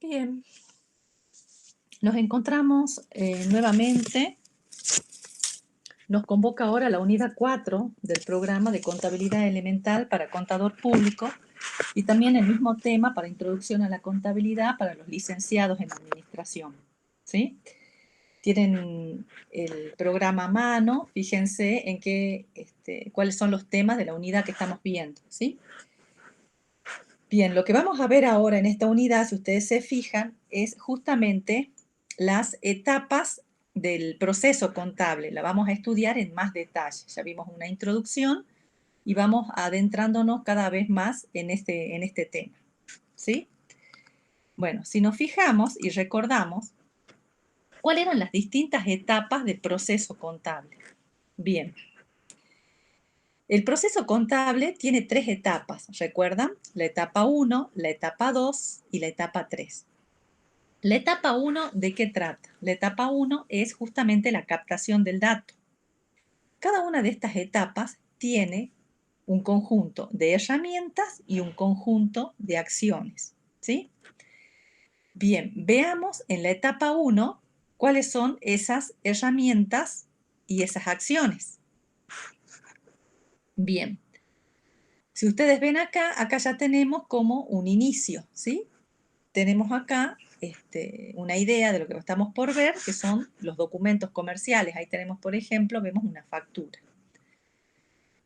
Bien, nos encontramos nuevamente. Nos convoca ahora la unidad 4 del programa de contabilidad elemental para contador público y también el mismo tema para introducción a la contabilidad para los licenciados en administración. ¿Sí? Tienen el programa a mano, fíjense en cuáles son los temas de la unidad que estamos viendo. ¿Sí? Bien, lo que vamos a ver ahora en esta unidad, si ustedes se fijan, es justamente las etapas del proceso contable. La vamos a estudiar en más detalle. Ya vimos una introducción y vamos adentrándonos cada vez más en este tema. ¿Sí? Bueno, si nos fijamos y recordamos, ¿cuáles eran las distintas etapas del proceso contable? Bien. El proceso contable tiene 3 etapas, ¿recuerdan? La etapa 1, la etapa 2 y la etapa 3. La etapa 1, ¿de qué trata? La etapa 1 es justamente la captación del dato. Cada una de estas etapas tiene un conjunto de herramientas y un conjunto de acciones, ¿sí? Bien, veamos en la etapa 1 cuáles son esas herramientas y esas acciones. Bien, si ustedes ven acá ya tenemos como un inicio, ¿sí? Tenemos acá una idea de lo que estamos por ver, que son los documentos comerciales. Ahí tenemos, por ejemplo, vemos una factura.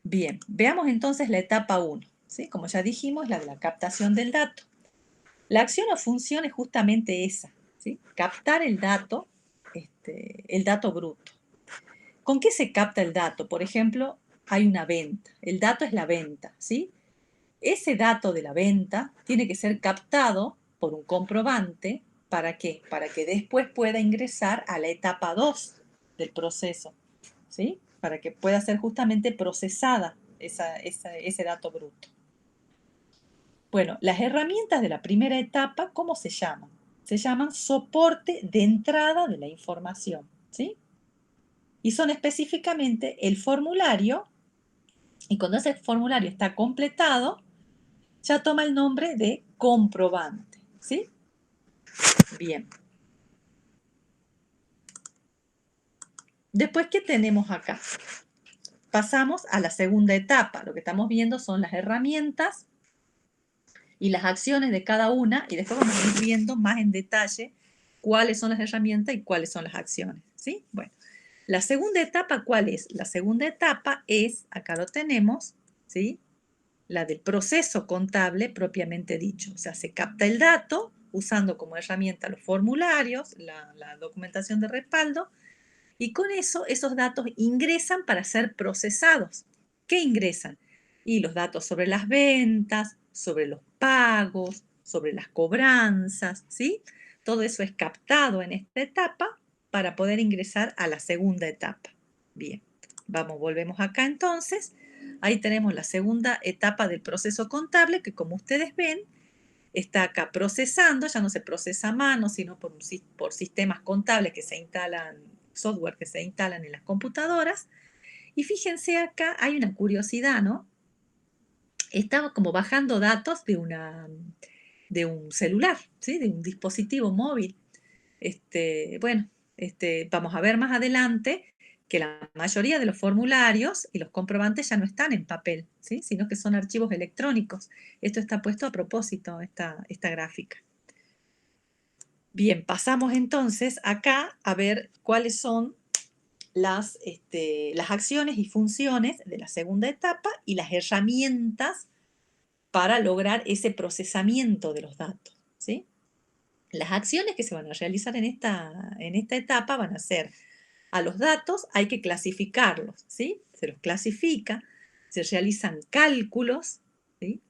Bien, veamos entonces la etapa 1, ¿sí? Como ya dijimos, la de la captación del dato. La acción o función es justamente esa, ¿sí? Captar el dato bruto. ¿Con qué se capta el dato? Por ejemplo, hay una venta. El dato es la venta, ¿sí? Ese dato de la venta tiene que ser captado por un comprobante. ¿Para qué? Para que después pueda ingresar a la etapa 2 del proceso, ¿sí? Para que pueda ser justamente procesada ese dato bruto. Bueno, las herramientas de la primera etapa, ¿cómo se llaman? Se llaman soporte de entrada de la información, ¿sí? Y son específicamente el formulario, y cuando ese formulario está completado, ya toma el nombre de comprobante, ¿sí? Bien. Después, ¿qué tenemos acá? Pasamos a la segunda etapa. Lo que estamos viendo son las herramientas y las acciones de cada una, y después vamos a ir viendo más en detalle cuáles son las herramientas y cuáles son las acciones, ¿sí? Bueno, la segunda etapa, ¿cuál es? La segunda etapa es, acá lo tenemos, ¿sí? La del proceso contable propiamente dicho. O sea, se capta el dato usando como herramienta los formularios, la documentación de respaldo, y con eso esos datos ingresan para ser procesados. ¿Qué ingresan? Y los datos sobre las ventas, sobre los pagos, sobre las cobranzas, ¿sí? Todo eso es captado en esta etapa para poder ingresar a la segunda etapa. Bien, volvemos acá entonces. Ahí tenemos la segunda etapa del proceso contable que, como ustedes ven, está acá procesando. Ya no se procesa a mano, sino por sistemas contables que se instalan, software que se instalan en las computadoras. Y fíjense acá, hay una curiosidad, ¿no? Estaba como bajando datos de un celular, ¿sí? De un dispositivo móvil. Vamos a ver más adelante que la mayoría de los formularios y los comprobantes ya no están en papel, ¿sí? Sino que son archivos electrónicos. Esto está puesto a propósito, esta gráfica. Bien, pasamos entonces acá a ver cuáles son las acciones y funciones de la segunda etapa y las herramientas para lograr ese procesamiento de los datos, ¿sí? Las acciones que se van a realizar en esta etapa van a ser: a los datos hay que clasificarlos, ¿sí? Se los clasifica, se realizan cálculos, ¿sí?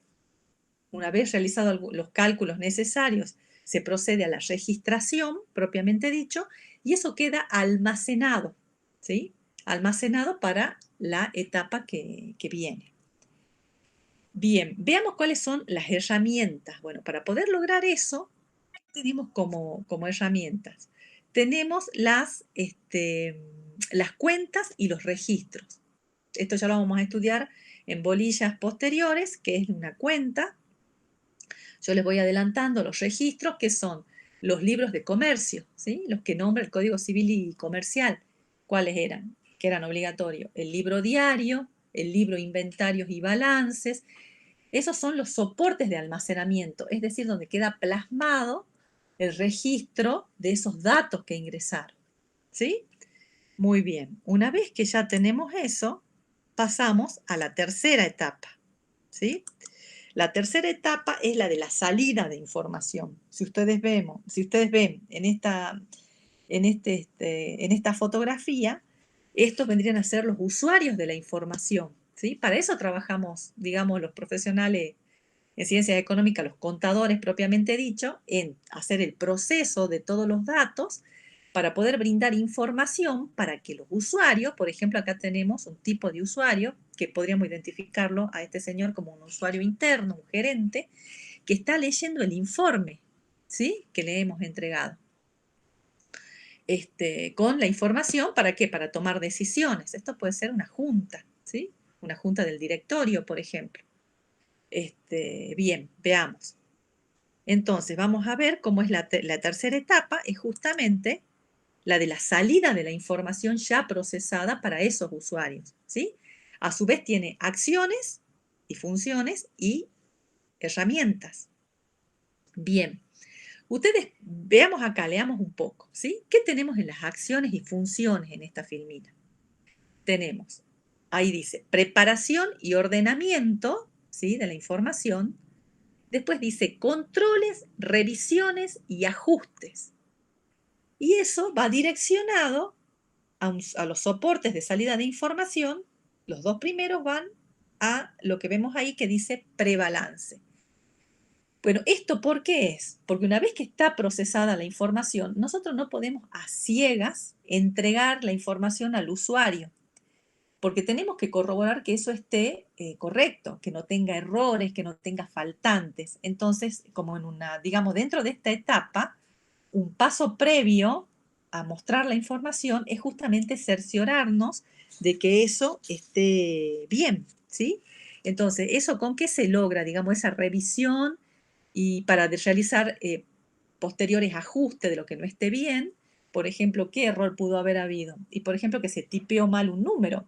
Una vez realizados los cálculos necesarios, se procede a la registración, propiamente dicho, y eso queda almacenado, ¿sí? Almacenado para la etapa que viene. Bien, veamos cuáles son las herramientas. Bueno, para poder lograr eso, ¿qué tenemos como herramientas? Tenemos las cuentas y los registros. Esto ya lo vamos a estudiar en bolillas posteriores, que es una cuenta. Yo les voy adelantando los registros, que son los libros de comercio, ¿sí? Los que nombra el Código Civil y Comercial. ¿Cuáles eran? Que eran obligatorios. El libro diario, el libro inventarios y balances. Esos son los soportes de almacenamiento, es decir, donde queda plasmado el registro de esos datos que ingresaron, ¿sí? Muy bien. Una vez que ya tenemos eso, pasamos a la tercera etapa, ¿sí? La tercera etapa es la de la salida de información. Si ustedes ven en esta fotografía, estos vendrían a ser los usuarios de la información, ¿sí? Para eso trabajamos, digamos, los profesionales en ciencias económicas, los contadores propiamente dicho, en hacer el proceso de todos los datos para poder brindar información para que los usuarios, por ejemplo, acá tenemos un tipo de usuario que podríamos identificarlo a este señor como un usuario interno, un gerente, que está leyendo el informe, ¿sí? Que le hemos entregado. Con la información, ¿para qué? Para tomar decisiones. Esto puede ser una junta, ¿sí? Una junta del directorio, por ejemplo. Bien, veamos. Entonces, vamos a ver cómo es la tercera etapa, es justamente la de la salida de la información ya procesada para esos usuarios, ¿sí? A su vez tiene acciones y funciones y herramientas. Bien, ustedes veamos acá, leamos un poco, ¿sí? ¿Qué tenemos en las acciones y funciones en esta filmina? Tenemos, ahí dice, preparación y ordenamiento, ¿sí? De la información. Después dice controles, revisiones y ajustes. Y eso va direccionado a los soportes de salida de información. Los dos primeros van a lo que vemos ahí que dice prebalance. Bueno, ¿esto por qué es? Porque una vez que está procesada la información, nosotros no podemos a ciegas entregar la información al usuario, porque tenemos que corroborar que eso esté correcto, que no tenga errores, que no tenga faltantes. Entonces, como en una, digamos, dentro de esta etapa, un paso previo a mostrar la información es justamente cerciorarnos de que eso esté bien, ¿sí? Entonces, ¿eso con qué se logra, digamos, esa revisión y para realizar posteriores ajustes de lo que no esté bien? Por ejemplo, ¿qué error pudo haber habido? Y por ejemplo, que se tipeó mal un número.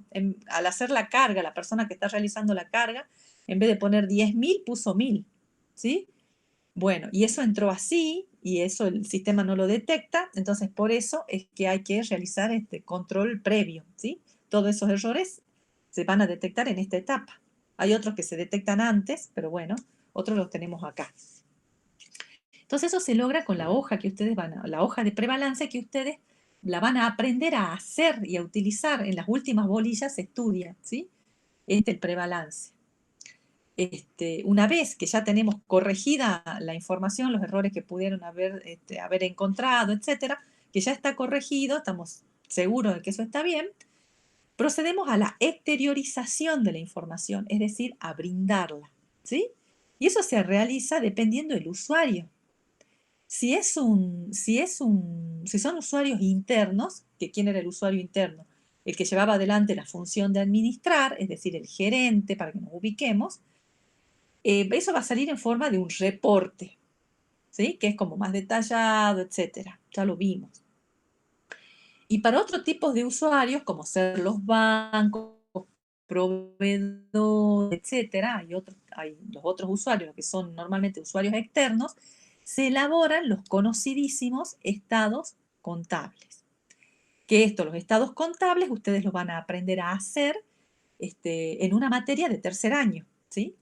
Al hacer la carga, la persona que está realizando la carga, en vez de poner 10.000, puso 1.000, ¿sí? Bueno, y eso entró así, y eso el sistema no lo detecta, entonces por eso es que hay que realizar este control previo, ¿sí? Todos esos errores se van a detectar en esta etapa. Hay otros que se detectan antes, pero bueno, otros los tenemos acá. Entonces eso se logra con la hoja que ustedes la hoja de prebalance que ustedes la van a aprender a hacer y a utilizar. En las últimas bolillas se estudia, ¿sí? El prebalance. Una vez que ya tenemos corregida la información, los errores que pudieron haber encontrado, etcétera, que ya está corregido, estamos seguros de que eso está bien, procedemos a la exteriorización de la información, es decir, a brindarla, ¿sí? Y eso se realiza dependiendo del usuario. Si son usuarios internos, que quién era el usuario interno, el que llevaba adelante la función de administrar, es decir, el gerente, para que nos ubiquemos, eso va a salir en forma de un reporte, ¿sí? Que es como más detallado, etcétera. Ya lo vimos. Y para otros tipos de usuarios, como ser los bancos, proveedores, etcétera, hay los otros usuarios que son normalmente usuarios externos, se elaboran los conocidísimos estados contables. Los estados contables, ustedes los van a aprender a hacer en una materia de tercer año, ¿sí?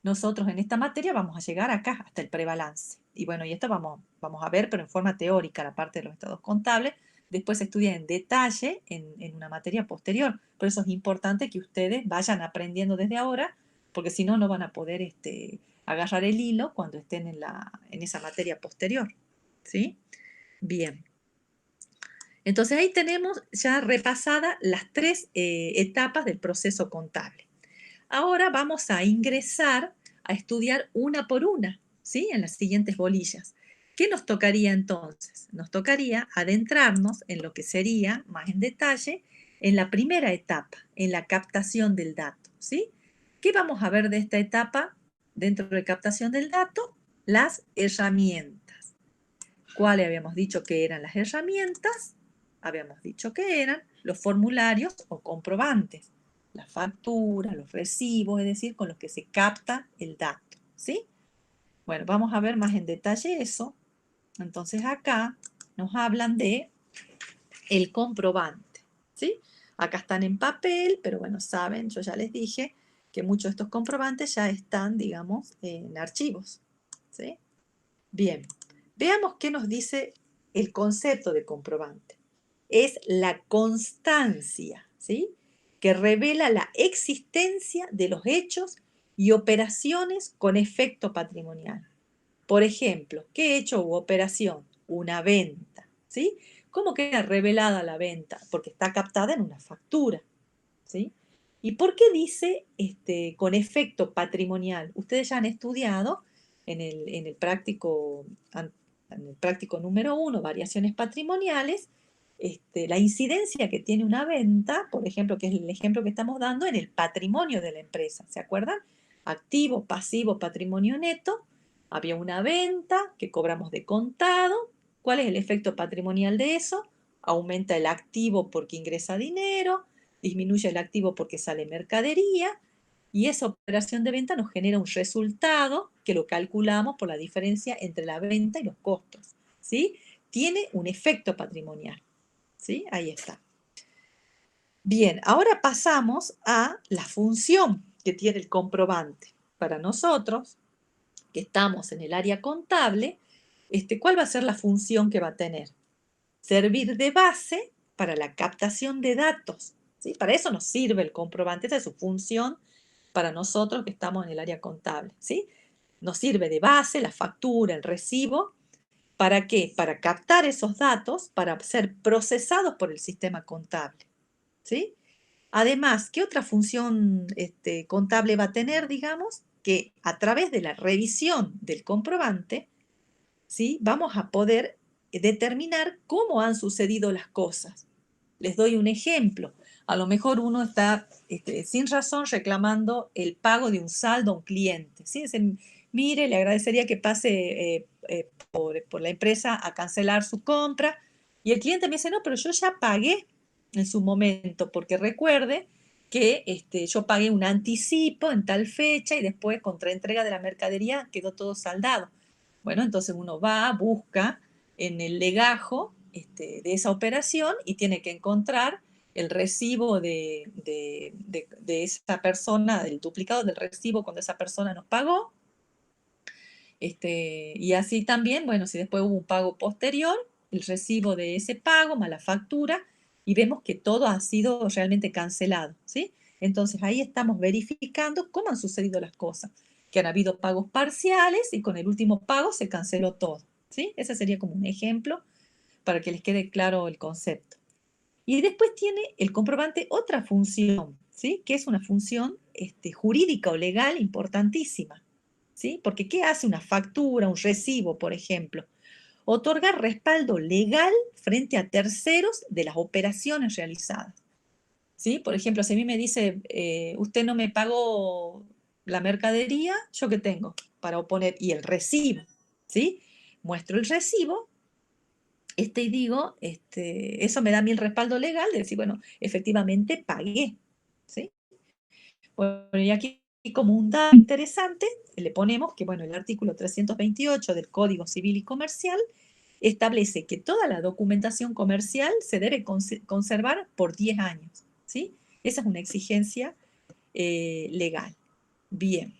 Nosotros en esta materia vamos a llegar acá, hasta el prebalance. Y bueno, y esto vamos a ver, pero en forma teórica, la parte de los estados contables. Después se estudia en detalle en una materia posterior. Por eso es importante que ustedes vayan aprendiendo desde ahora, porque si no, no van a poder agarrar el hilo cuando estén en esa materia posterior. ¿Sí? Bien. Entonces ahí tenemos ya repasadas las tres etapas del proceso contable. Ahora vamos a ingresar a estudiar una por una, ¿sí? En las siguientes bolillas. ¿Qué nos tocaría entonces? Nos tocaría adentrarnos en lo que sería, más en detalle, en la primera etapa, en la captación del dato, ¿sí? ¿Qué vamos a ver de esta etapa dentro de captación del dato? Las herramientas. ¿Cuáles habíamos dicho que eran las herramientas? Habíamos dicho que eran los formularios o comprobantes, las facturas, los recibos, es decir, con los que se capta el dato, ¿sí? Bueno, vamos a ver más en detalle eso. Entonces acá nos hablan de el comprobante, ¿sí? Acá están en papel, pero bueno, saben, yo ya les dije que muchos de estos comprobantes ya están, digamos, en archivos, ¿sí? Bien, veamos qué nos dice el concepto de comprobante. Es la constancia, ¿sí? Que revela la existencia de los hechos y operaciones con efecto patrimonial. Por ejemplo, ¿qué hecho u operación? Una venta, ¿sí? ¿Cómo queda revelada la venta? Porque está captada en una factura, ¿sí? ¿Y por qué dice con efecto patrimonial? Ustedes ya han estudiado en el práctico número 1, variaciones patrimoniales, la incidencia que tiene una venta, por ejemplo, que es el ejemplo que estamos dando, en el patrimonio de la empresa. ¿Se acuerdan? Activo, pasivo, patrimonio neto. Había una venta que cobramos de contado. ¿Cuál es el efecto patrimonial de eso? Aumenta el activo porque ingresa dinero, disminuye el activo porque sale mercadería, y esa operación de venta nos genera un resultado que lo calculamos por la diferencia entre la venta y los costos, ¿sí? Tiene un efecto patrimonial, ¿sí? Ahí está. Bien, ahora pasamos a la función que tiene el comprobante. Para nosotros, que estamos en el área contable, ¿cuál va a ser la función que va a tener? Servir de base para la captación de datos, ¿sí? Para eso nos sirve el comprobante, esa es su función para nosotros que estamos en el área contable, ¿sí? Nos sirve de base la factura, el recibo. ¿Para qué? Para captar esos datos, para ser procesados por el sistema contable, ¿sí? Además, ¿qué otra función contable va a tener, digamos? Que a través de la revisión del comprobante, ¿sí? Vamos a poder determinar cómo han sucedido las cosas. Les doy un ejemplo. A lo mejor uno está sin razón reclamando el pago de un saldo a un cliente, ¿sí? Dice, mire, le agradecería que pase por la empresa a cancelar su compra. Y el cliente me dice, no, pero yo ya pagué en su momento, porque recuerde que yo pagué un anticipo en tal fecha y después, contra entrega de la mercadería, quedó todo saldado. Bueno, entonces uno va, busca en el legajo de esa operación y tiene que encontrar el recibo de esa persona, el duplicado del recibo cuando esa persona nos pagó. Y así también, bueno, si después hubo un pago posterior, el recibo de ese pago más la factura, y vemos que todo ha sido realmente cancelado, ¿sí? Entonces ahí estamos verificando cómo han sucedido las cosas, que han habido pagos parciales y con el último pago se canceló todo, ¿sí? Ese sería como un ejemplo para que les quede claro el concepto. Y después tiene el comprobante otra función, ¿sí? Que es una función jurídica o legal importantísima, ¿sí? Porque ¿qué hace una factura, un recibo, por ejemplo? Otorgar respaldo legal frente a terceros de las operaciones realizadas, ¿sí? Por ejemplo, si a mí me dice, usted no me pagó la mercadería, ¿yo qué tengo para oponer? Y el recibo, ¿sí? Muestro el recibo y digo, eso me da a mí el respaldo legal de decir, bueno, efectivamente pagué, ¿sí? Bueno, y aquí como un dato interesante, le ponemos que, bueno, el artículo 328 del Código Civil y Comercial establece que toda la documentación comercial se debe conservar por 10 años, ¿sí? Esa es una exigencia legal. Bien.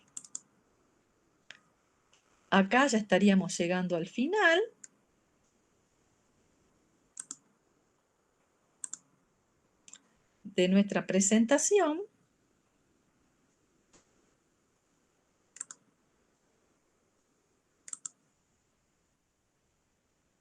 Acá ya estaríamos llegando al final. De nuestra presentación.